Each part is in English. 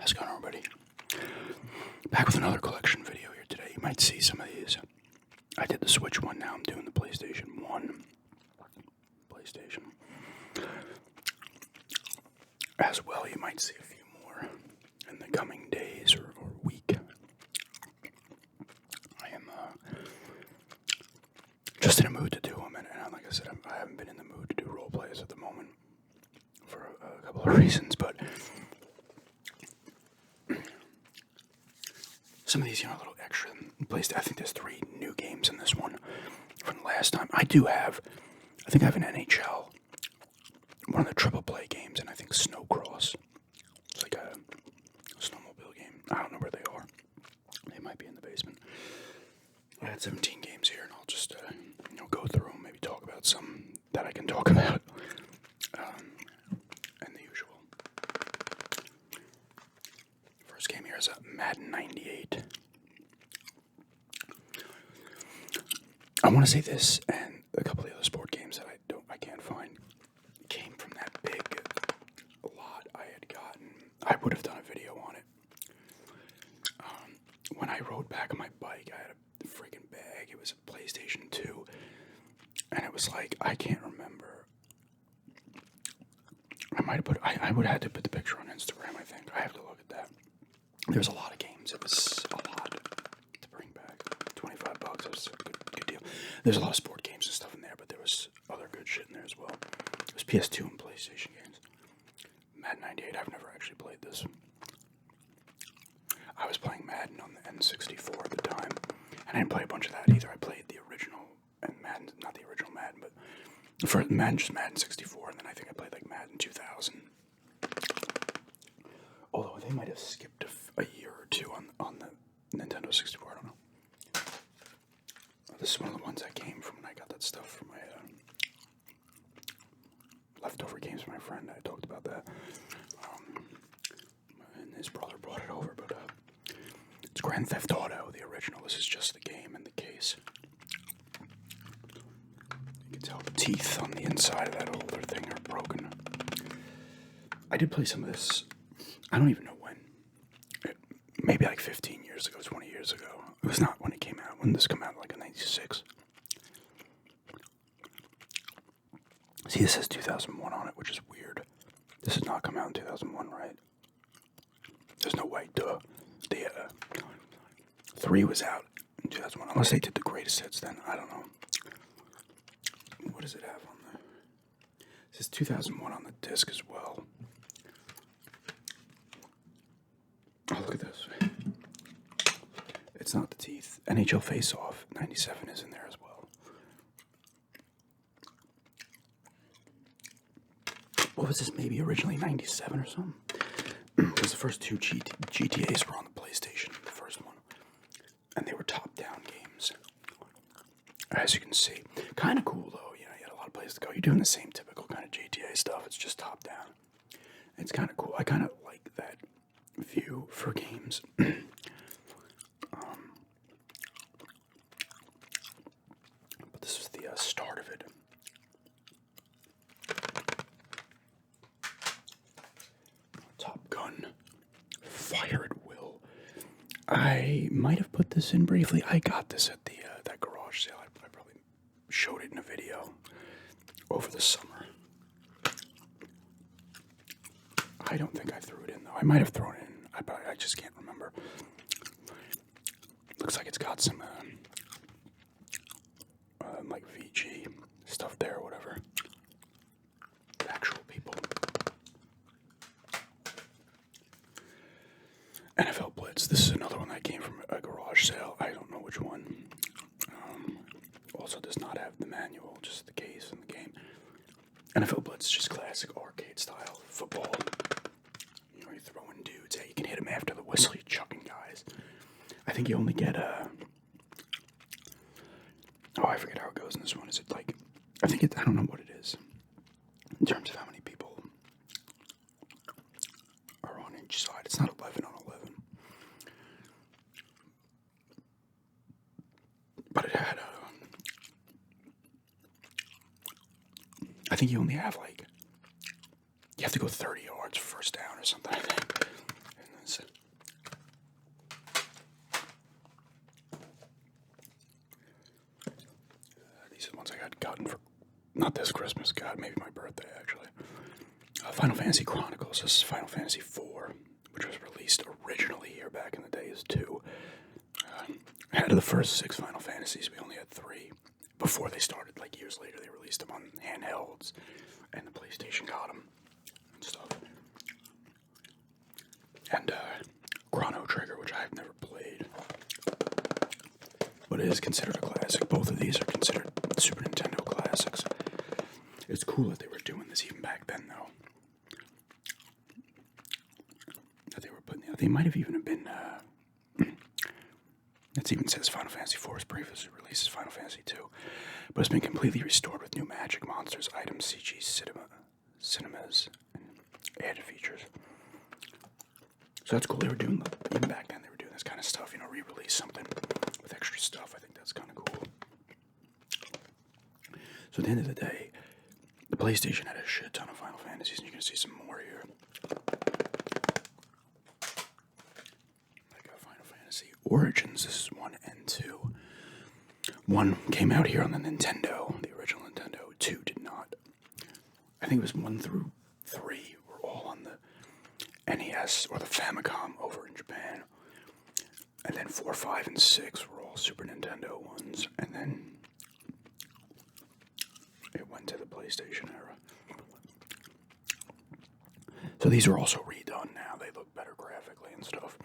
How's it going, everybody? Back with another collection video here today. You might see some of these. I did the Switch one, now I'm doing the PlayStation 1. As well, you might see a few more in the coming days or week. I am just in a mood to do them, and like I said, I haven't been in the mood to do role plays at the moment for a couple of reasons, but some of these, a little extra placed. I think there's 3 new games in this one from the last time. I think I have an NHL, one of the triple play games, and I think Snowcross. It's like a snowmobile game. I don't know where they are. They might be in the basement. I had 17 games here, and I'll just go through them, maybe talk about some that I can talk about, and the usual. First game here is Madden 98. I want to say this, and a couple of the other sport games that I can't find came from that big lot I had gotten. I would have done a video on it. When I rode back on my bike, I had a freaking bag. It was a PlayStation 2, and it was like, I can't remember. I would have had to put the picture on Instagram, I think. I have to look at that. There's a lot of games. It was a lot to bring back. $25, it was a good deal. There's a lot of sport games and stuff in there, but there was other good shit in there as well. It was PS2 and PlayStation games. Madden 98, I've never actually played this. I was playing Madden on the N64 at the time, and I didn't play a bunch of that either. I played the original, and Madden, not the original Madden, but for Madden, just Madden 64, and then I think I played like Madden 2000. Although they might have skipped a year or two on the Nintendo 64, I don't know. This is one of the ones I came from when I got that stuff from my leftover games from my friend. I talked about that. And his brother brought it over, but it's Grand Theft Auto, the original. This is just the game and the case. You can tell the teeth on the inside of that older thing are broken. I did play some of this, I don't even know when. Maybe like 15 years ago, 20 years ago. It was not when it came out. When this came out, like in 96. See, this says 2001 on it, which is weird. This did not come out in 2001, right? There's no way, duh. The 3 was out in 2001, unless they did the greatest hits then. I don't know. What does it have on there? It says 2001 on the disc as well. Oh, look at this. It's not the teeth. NHL Face Off 97 is in there as well. What was this? Maybe originally 97 or something? Because the first 2 GTAs were on the PlayStation, the first one. And they were top-down games. As you can see. Kind of cool, though. You had a lot of places to go. You're doing the same typical kind of GTA stuff. It's just top-down. It's kind of cool. I kind of like that view for games. But this was the start of it. Top Gun. Fire at will. I might have put this in briefly. I got this at the that garage sale. I probably showed it in a video over the summer. I don't think I threw it in, though. I might have thrown it in. I just can't remember. Looks like it's got some, like VG stuff there or whatever. Actual people. NFL Blitz. This is another one that came from a garage sale. I don't know which one. Also does not have the manual, just the case and the game. NFL Blitz is just classic arcade style football. You're throwing dudes. Hey, you can hit them after the whistle. You're chucking guys. I think you only get oh, I forget how it goes in this one. Is it like... I don't know what it is. In terms of how many people are on each side. It's not 11 on 11. But it had I think you only have like... You have to go 30 yards first down or something, I think. And then not this Christmas, God, maybe my birthday, actually. Final Fantasy Chronicles. This is Final Fantasy IV, which was released originally here back in the day as 2. Out of the first 6 Final Fantasies, we only had 3. Before they started, like years later, they released them on handhelds, and the PlayStation got them and stuff. And Chrono Trigger, which I have never played, but it is considered a classic. Both of these are considered Super Nintendo classics. It's cool that they were doing this even back then, though. That they were putting, they might have even been. It even says Final Fantasy IV's previously released as Final Fantasy II, but it's been completely restored with new magic, monsters, items, CG, cinemas, and added features. So that's cool. They were doing, even back then, they were doing this kind of stuff, re-release something with extra stuff. I think that's kind of cool. So at the end of the day, the PlayStation had a shit ton of Final Fantasies, and you're going to see some more here. Final Fantasy Origins, this is 1 and 2. 1 came out here on the Nintendo, the original Nintendo. 2 did not. I think it was 1 through 3 were all on the NES or the Famicom over in Japan. And then 4, 5, and 6 were all Super Nintendo ones. And then it went to the PlayStation era. So these are also redone now. They look better graphically and stuff.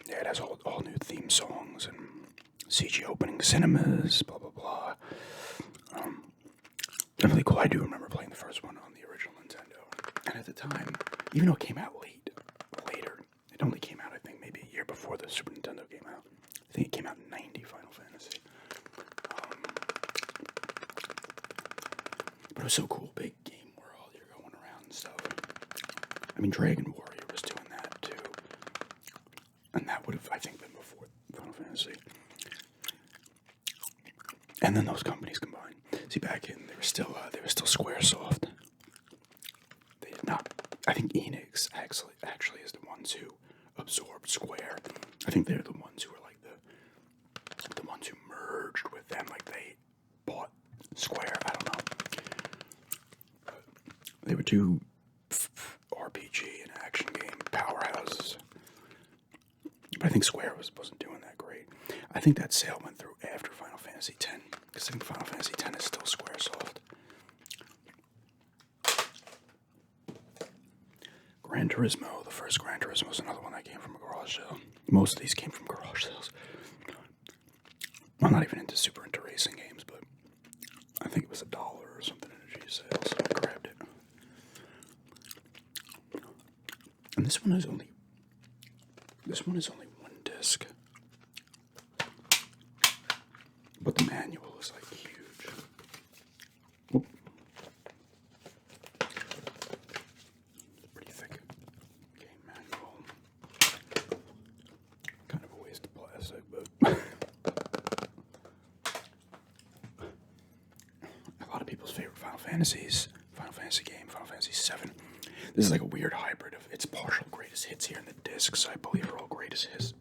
Yeah, it has all new theme songs and CG opening cinemas, blah, blah, blah. Definitely cool. I do remember playing the first one on the original Nintendo. And at the time, even though it came out later, it only came out, I think, maybe a year before the Super Nintendo came out. I think it came out in 90, Final Fantasy. But it was so cool. Big game world. You're going around and stuff. I mean, Dragon Warrior was doing that, too. And that would have, I think, been before Final Fantasy. And then those companies combined. See, back in, they were still Squaresoft. They did not. I think Enix actually is the ones who absorbed Square. I think they're the ones who were like the ones who merged with them. Like they bought Square. I don't know. But they would do RPG and action game powerhouses. But I think Square wasn't doing that great. I think that sale went through after Final Fantasy X, because I think Final Fantasy X is still Squaresoft. Gran Turismo, the first Gran Turismo was another one that came from a garage sale. Most of these came from garage sales. I'm not even super into racing games, but I think it was $1 or something in a G sale, so I grabbed it. And this one is only one disc. But the manual is like huge. Whoop. Pretty thick game manual. Kind of a waste of plastic, but a lot of people's favorite Final Fantasy game, Final Fantasy VII. This is like a weird hybrid of its partial greatest hits here, and the discs, I believe, are all greatest hits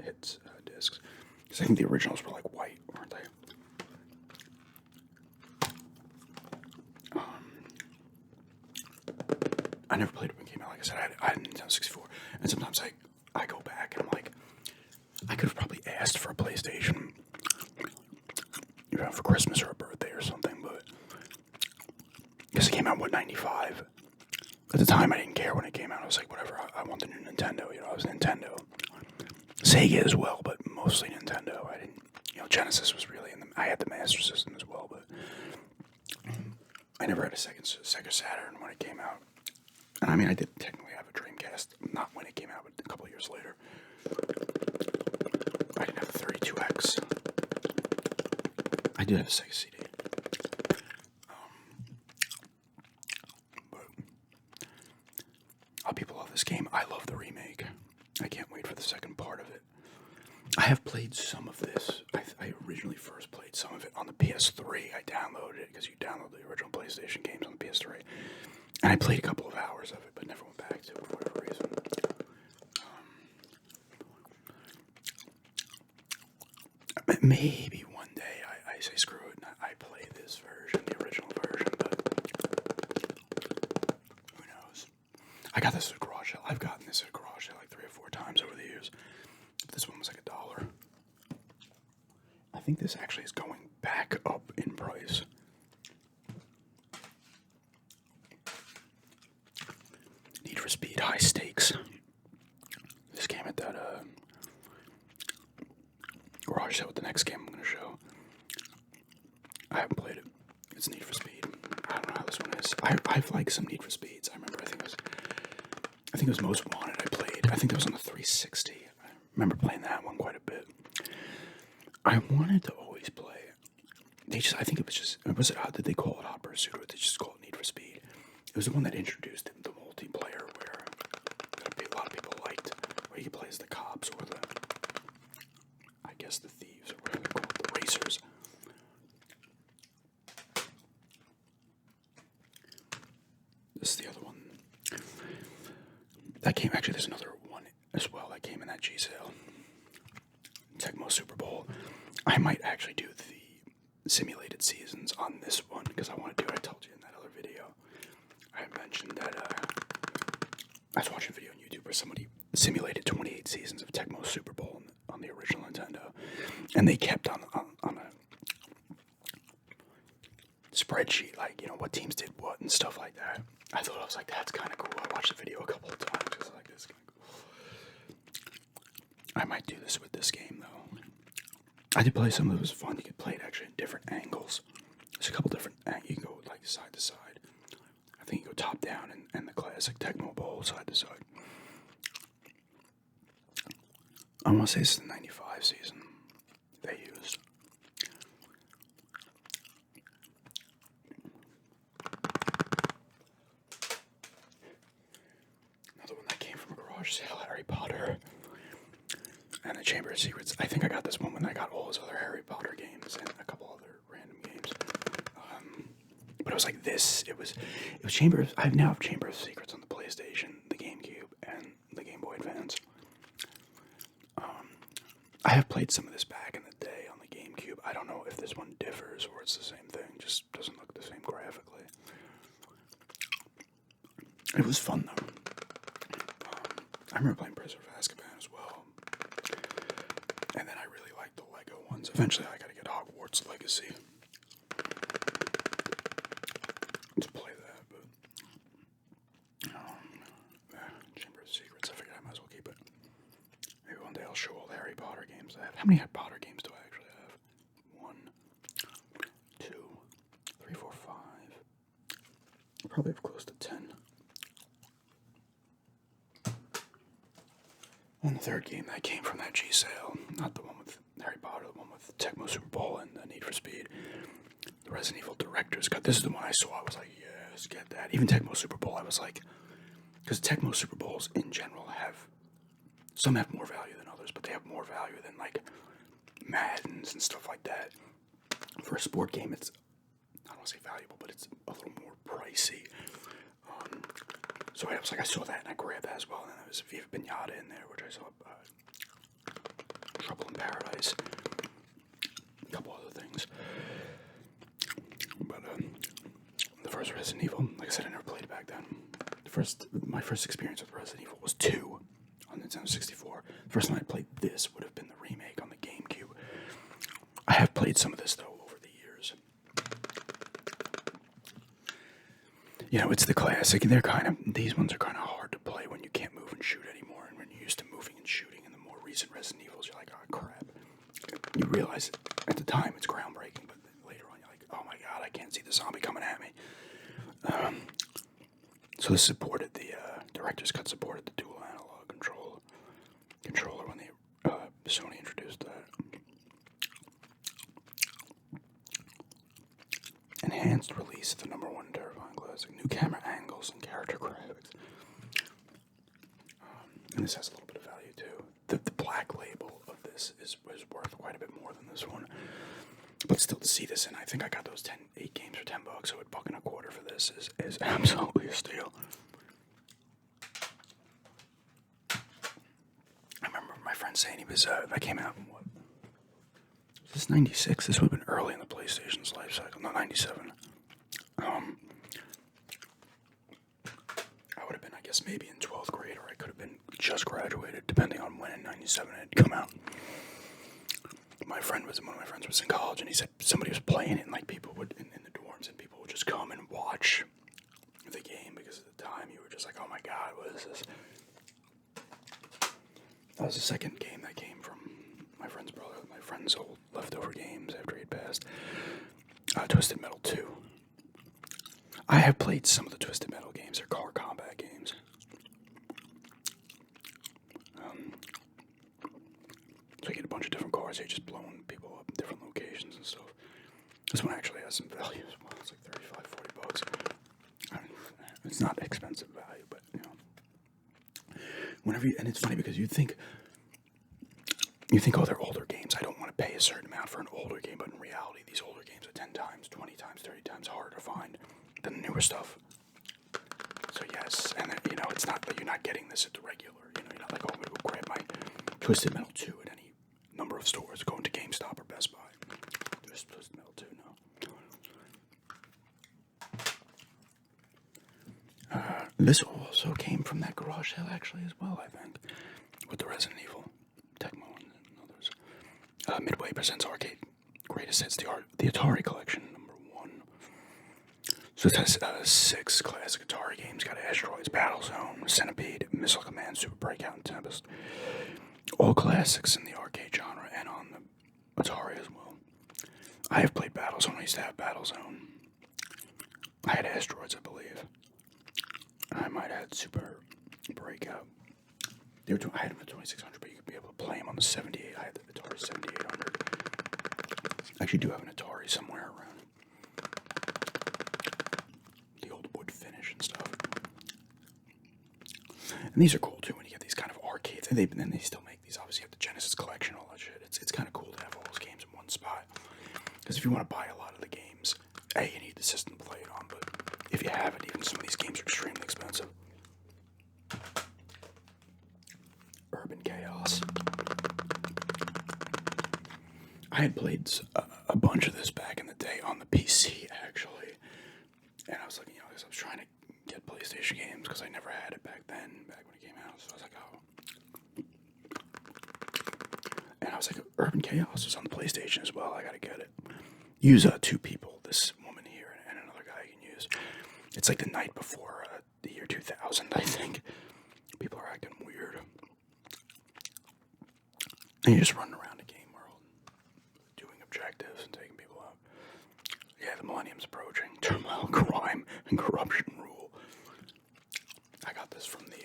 discs. Because I think the originals were like white, weren't they? I never played it when it came out. Like I said, I had a Nintendo 64, and sometimes I go back and I'm like, I could have probably asked for a PlayStation, for Christmas or a birthday or something, but because it came out in 95. At the time, I didn't care when it came out. I was like, whatever, I want the new Nintendo. I was Nintendo. Sega as well, but mostly Nintendo. I didn't, Genesis was really I had the Master System as well, but I never had a Sega Saturn when it came out. And I mean, I did technically have a Dreamcast, not when it came out, but a couple of years later. I didn't have a 32X. I did have a Sega CD. People love this game. I love the remake. I can't wait for the second part of it. I have played some of this. I originally first played some of it on the PS3. I downloaded it because you download the original PlayStation games on the PS3. And I played a couple of hours of it, but never went back to it for whatever reason. Maybe I got this at a garage sale. I've gotten this at a garage sale like 3 or 4 times over the years. This one was like $1. I think this actually is going back up in price. Need for Speed High Stakes. This came at that garage sale with the next game I'm going to show. I haven't played it. It's Need for Speed. I don't know how this one is. I've liked some Need for Speeds. I remember. I think it was Most Wanted. I played. I think that was on the 360. I remember playing that one quite a bit. I wanted to always play. I think it was just. Did they call it Hot Pursuit, or did they just call it Need for Speed? It was the one that introduced the multiplayer, where a lot of people liked, where you could play as the cops or the thieves, or whatever they call it, the racers. This is the other one. That came, actually, there's another one as well that came in that G sale. Tecmo Super Bowl. I might actually do the simulated seasons on this one, because I want to do what I told you in that other video. I mentioned that I was watching a video on YouTube where somebody simulated 28 seasons of Tecmo Super Bowl on the original Nintendo, and they kept on a spreadsheet, like, what teams did what and stuff like that. I thought, I was like, that's kind of cool. I watched the video a couple of times because like, this is kind of cool. I might do this with this game, though. I did play some of it. It was fun. You could play it actually in different angles. There's a couple different angles. You can go like side to side. I think you go top down and the classic Tecmo Bowl side to side. I want to say this is the 95 season they used. Another one that came from a garage sale, Harry Potter and the Chamber of Secrets. I think I got this one when I got all his other Harry Potter games and a couple other random games. But it was like this. It was Chamber of... I now have Chamber of Secrets on the PlayStation, the GameCube, and the Game Boy Advance. I have played some of this back in the day on the GameCube. I don't know if this one differs or it's the same thing. Just doesn't look the same graphically. It was fun, though. I remember playing Prisoner of Azkaban as well. And then I really liked the Lego ones. Eventually, I gotta get Hogwarts Legacy to play that, but Chamber of Secrets, I figured I might as well keep it. Maybe one day I'll show all the Harry Potter games I have. How many Harry Potter games do I actually have? 1, 2, 3, 4, 5. I probably have close to 10. And the third game that came from that G sale, not the one with Harry Potter, the one with Tecmo Super Bowl and the Need for Speed, the Resident Evil Director's Cut. This is the one I saw. I was like, yes, get that. Even Tecmo Super Bowl, I was like, because Tecmo Super Bowls in general some have more value than others, but they have more value than like Maddens and stuff like that. For a sport game, it's, I don't want to say valuable, but it's a little more pricey. So I was like, I saw that and I grabbed that as well. And then there was Viva Pinata in there, which I saw, Trouble in Paradise, a couple other things. But the first Resident Evil, like I said, I never played it back then. My first experience with Resident Evil was 2 on Nintendo 64. The first time I played this would have been the remake on the GameCube. I have played some of this though over the years. It's the classic. These ones are kind of hard to play when you can't move and shoot anymore, and when you're used to moving and shooting. And the more recent Resident Evils, you're like, oh crap. You realize at the time it's groundbreaking, but later on you're like, oh my god, I can't see the zombie coming at me. So this supported the Director's Cut supported the dual analog controller when Sony introduced that. Enhanced release of the #1 terrifying classic, new camera angles and character graphics. And this has a little bit of value too. The black label of this is worth quite a bit more than this one. But still, to see this, and I think I got those 8 games for $10, so $1.25 for this is absolutely a steal. I remember my friend saying he was that came out in what? Was this 96? This would have been early in the PlayStation's life cycle. No, 97. I would have been, I guess, guess maybe in 12th grade, or I could have been just graduated, depending on when in 97 it had come out. One of my friends was in college, and he said somebody was playing it, and like people would, in the dorms, and people would just come and watch the game, because at the time you were just like, oh my god, what is this? That was the second game that came from my friend's brother, my friend's old leftover games after he had passed. Twisted Metal 2. I have played some of the Twisted Metal games. They're car combat games. So you get a bunch of different cars. You're just blowing people up in different locations and stuff. This one actually has some value as well. It's like $35, $40. I mean, it's not expensive value, but you know, and it's funny because you think, oh, they're older games. I don't want to pay a certain amount for an older game, but in reality, these older games are 10 times, 20 times, 30 times harder to find than the newer stuff. So yes, and then, you know, it's not that you're not getting this at the regular. You know, you're not like, oh, I'm gonna go grab my Twisted Metal 2 at any number of stores, going to GameStop or Best Buy. There's Twisted Metal 2 now. This also came from that garage sale actually as well, I think, with the Resident Evil, Tecmo, and others. Midway presents Arcade Greatest Hits, the Atari Collection, #1. So it has 6 classic Atari games. Got Asteroids, Battlezone, Centipede, Missile Command, Super Breakout, and Tempest. All classics in the arcade genre and on the Atari as well. I have played Battlezone. I used to have Battlezone. I had Asteroids, I believe. I might have had Super Breakout. I had them at 2600, but you could be able to play them on the 78. I had the Atari 7800. I actually do have an Atari somewhere around. The old wood finish and stuff. And these are cool too when you get these kind of arcades. And then they still make these. Obviously, you have the Genesis collection, all that shit. It's kind of cool to have all those games in one spot. Because if you want to buy a lot of the games, you need the system to play it on. But if you have it, even some of these games are extremely expensive. Urban Chaos. I had played a bunch of this back in the day on the PC, actually. And I was like, because I was trying to get PlayStation games, because I never had it back then, back when it came out. So I was like, oh. And I was like, Urban Chaos is on the PlayStation as well. I gotta get it. Use 2 people, this woman here and another guy you can use. It's like the night before the year 2000, I think. People are acting weird. And you just run around the game world, doing objectives and taking people out. Yeah, the millennium's approaching. Turmoil, crime, and corruption rule. I got this from the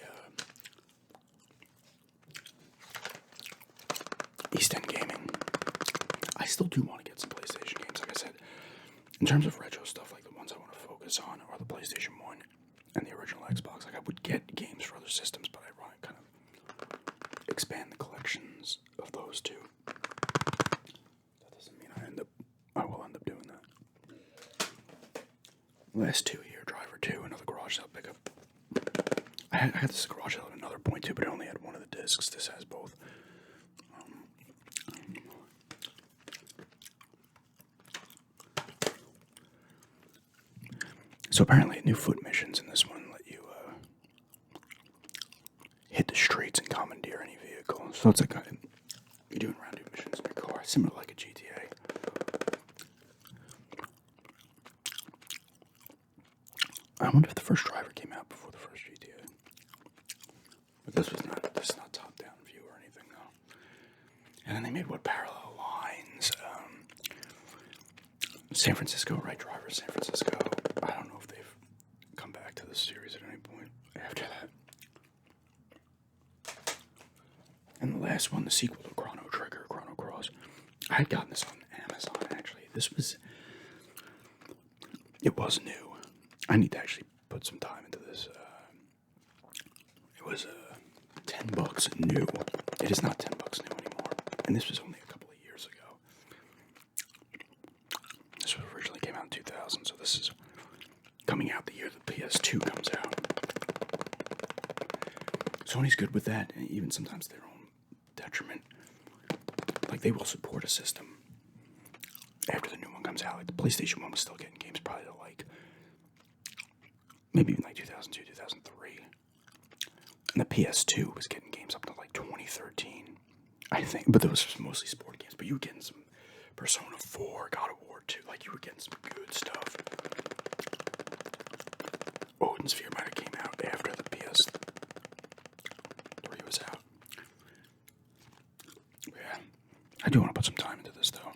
East End Gaming. I still do want to get some PlayStation games, like I said. In terms of retro stuff, like the ones I want to focus on are the PlayStation 1 and the original Xbox. Like I would get games for other systems, but I want to kind of expand the collections of those two. That doesn't mean I will end up doing that. Last 2 here, Driver 2, another garage sale pickup. I had this garage sale at another point too, but it only had one of the discs. This has both. So apparently new foot missions in this one let you hit the streets and commandeer any vehicle. So it's like you're doing round missions in your car, similar like a GTA. I wonder if the first Driver came out before the first GTA. But this is not top-down view or anything though. And then they made parallel lines. San Francisco, right? Driver San Francisco. I don't know if they've come back to this series at any point after that. And the last one, the sequel to Chrono Trigger, Chrono Cross. I had gotten this on Amazon, actually. It was new. I need to actually put some time into this. It was $10 new. It is not $10 new anymore. And this was only a couple of years ago. This originally came out in 2000, so this is coming out the year the PS2 comes out. Sony's good with that, and even sometimes their own detriment. Like, they will support a system after the new one comes out. Like, the PlayStation 1 was still getting games probably to, like, maybe even like 2002, 2003. And the PS2 was getting games up to like 2013, I think. But those was mostly sport games. But you were getting some Persona 4, God of War 2. Like, you were getting some good stuff. Odin Sphere might have came out after the PS3 was out. Yeah. I do want to put some time into this, though.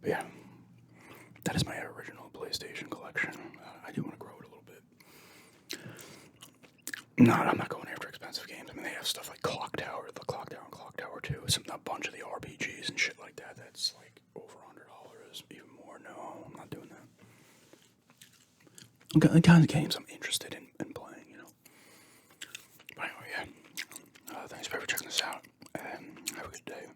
But yeah. That is my original PlayStation collection. I do want to grow it a little bit. No, I'm not going after expensive games. I mean, they have stuff like Clock Tower, the Clock Tower and Clock Tower 2. A bunch of the RPGs and shit like that. That's like over $100, even more. No, I'm not doing that. The kinds of games I'm interested in playing, you know. But anyway, yeah. Thanks for checking this out, and have a good day.